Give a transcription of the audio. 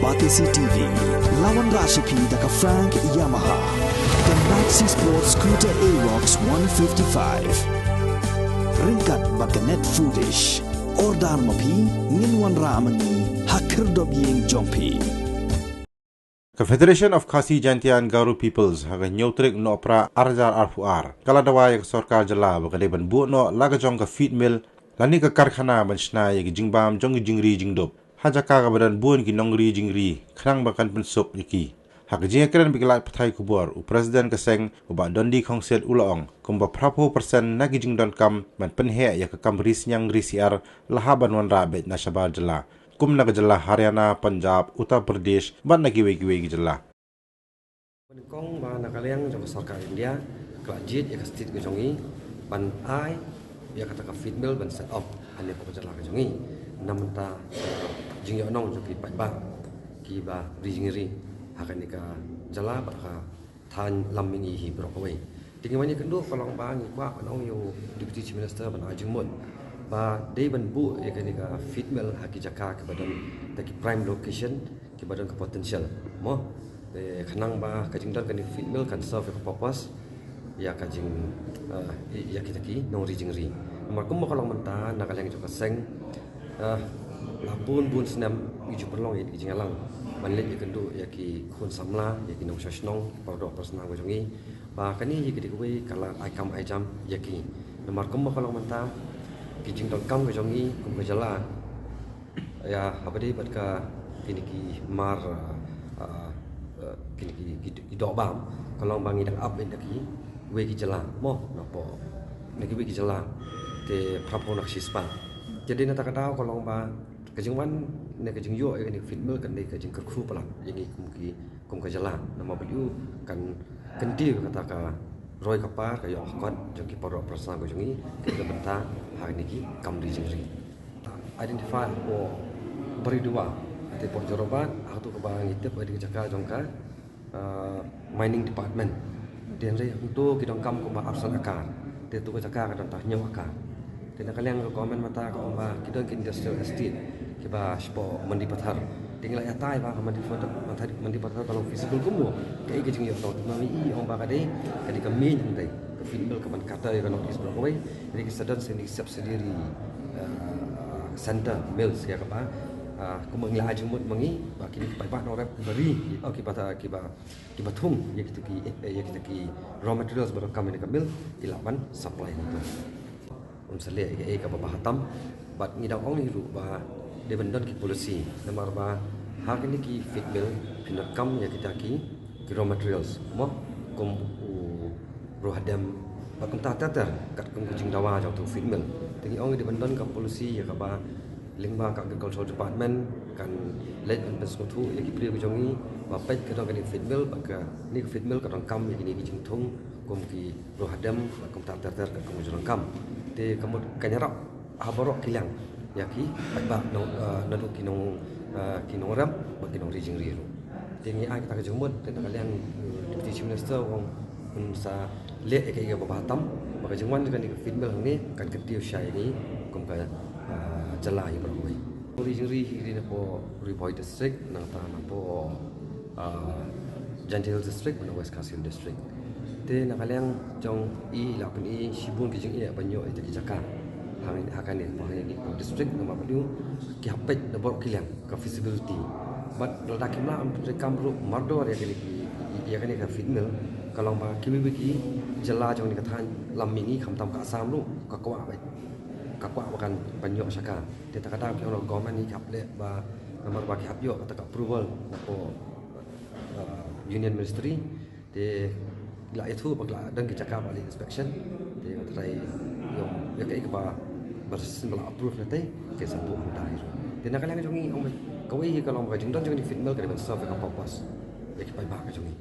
Batisi TV, lawan Rashipi daka Frank Yamaha, dan Maxi Sports Scooter Aerox 155. Ringkat baka net foodish, ordar mapi, nginwan ramani, hakir dobyeng jompi. Confederation of Khasi Jantian Garu Peoples haga nyotrik no pra arjar arfuar. Kala dawa yak sorkar jala baka leban bu no laga jong ka feed mill lani ka karkhana banchna yak jingbam jong jingri jingdop. Haja kaga badan buon ki nongri jingri khrang bakan pensop yaki. Hak jingkran biklat pathai kubor u president ka seng u ba dondi khongset ulaong kumba prapo persen nagi jingdon kam man penhe yak kam ris nyang risiar lahaban wan rabet na shabar jala. Kum naga jala Haryana, Punjab, Uttar Pradesh, ban nagi wegi jala. Kong ba nakaliang jong sarkar India kelajit ya kastit ke jongi ban ai ya kata ka feed mill ban set up ane ko jala ke jongi namta jing yo nong joki pai ba ki ba rijingri hakan ni ka jala ba ka than lammingi hi bro away tingi mani kendo kolong ba ni kwa nong yo deputy chief minister ban ajumut ba dei ban bu ya kan ka feed mill haki jaka ke badan taki prime location ke badan ka potential mo khanang ba kajing don kan feed mill kan serve ka purpose ya kajing ya kita ki nong rijingri nomor kum mo kolong menta nakaleng jo ka seng labun bun senam iju perlong ya kajing alang banlet ya kendo ya ki khun samla ya ki nong shashnong produk personal ko jongi ba kani ya ki we kala ai kam ai jam ya ki nomor kum mo kolong menta kijing don kam ko jongi kum ko jala ya habadi bat ka kini ki mar kini ki dok bam kalau bangi dak up indaki we ki jala mo nopo niki we ki jala te prapo nak sispa jadi nata kata kalau ba kajing wan ne kajing yo ni fit mil kan ne kajing kerku pala yang kum ka jala nama beliau kan kendi kata ka roy kapar kayo kon joki poro prasang ko jongi ke benta hari niki kam di jingri identify o beri dua te por joroban aku ke bang itep adi jaka jongka mining department dan re untuk kidong kam ko ba absan akar te tu ko jaka ka dan tahnyo akar te nakaliang ko komen mata ko ba kidong industrial estate ke ba spo mandi pathar tinggal ya tai ba mandi foto mandi pathar kalau visible kumu ke ke jing yo to mami i on ba ka dei kadi ka min hang dei ke fitbel ka ban kata ya kan is bro jadi ke sadan sendiri subsidiary center mills ya ka ba ko mangla ajumut mangi ba kini pai ba no rep beri ki ba thum ya kita ki raw materials baru kami ni ka mill ilapan supply itu sele ke ka ba hatam bat ngidang ong ni ru ba de bendon ki policy nomor ba hak ini ki feed mill pinakam ya kita ki raw materials mo kum rohadam bakum tatar kat kum kucing dawa jauh tu feed mill tingi ong de bendon ka policy ya ka ba lingba ka agricultural department kan let and peskutu ya ki pri ko jongi ba pet ka dong ka feed mill ba ka ni feed mill ka dong kam ya ni ki jingthung kum ki rohadam bakum tatar ka kum jurang kam te kamut kanyarap haborok kilang yaki ba no nadu kinong ram ba kinong rijing riru tingi ai kita kajumut ten kalian deputy chief minister wong sa le ke ga ba tam ba kajumwan kan di feed mill ni kan ketiu syai ni kum ka jala ya beroi rijing ri ni po Ripoy district na ta na po Gentile district na West Kasil district te na kalian jong i la pen i shibun kijing i banyo ite kijaka hangin akan ni bahaya ni district nama beliau ki hapet na bor kilang ka feasibility but lada kimla rekam ru mardo ya kani ka feed mill kalau ba kimi biki jala jong ni ka than lammingi khamtam ka asam ru ka kwa bakan banyo saka te ta kata ki ono government ni kaple ba nomor ba ki hapyo kata approval na po union ministry te la itu bagla dan ki cakap ali inspection te try yung ya kai ka bersin bala approve nanti ke sambu hantai te na kalian jongi om kawai kalau ba jingdon jongi fit mill ka ben serve ka purpose ya ki pai ba ka jongi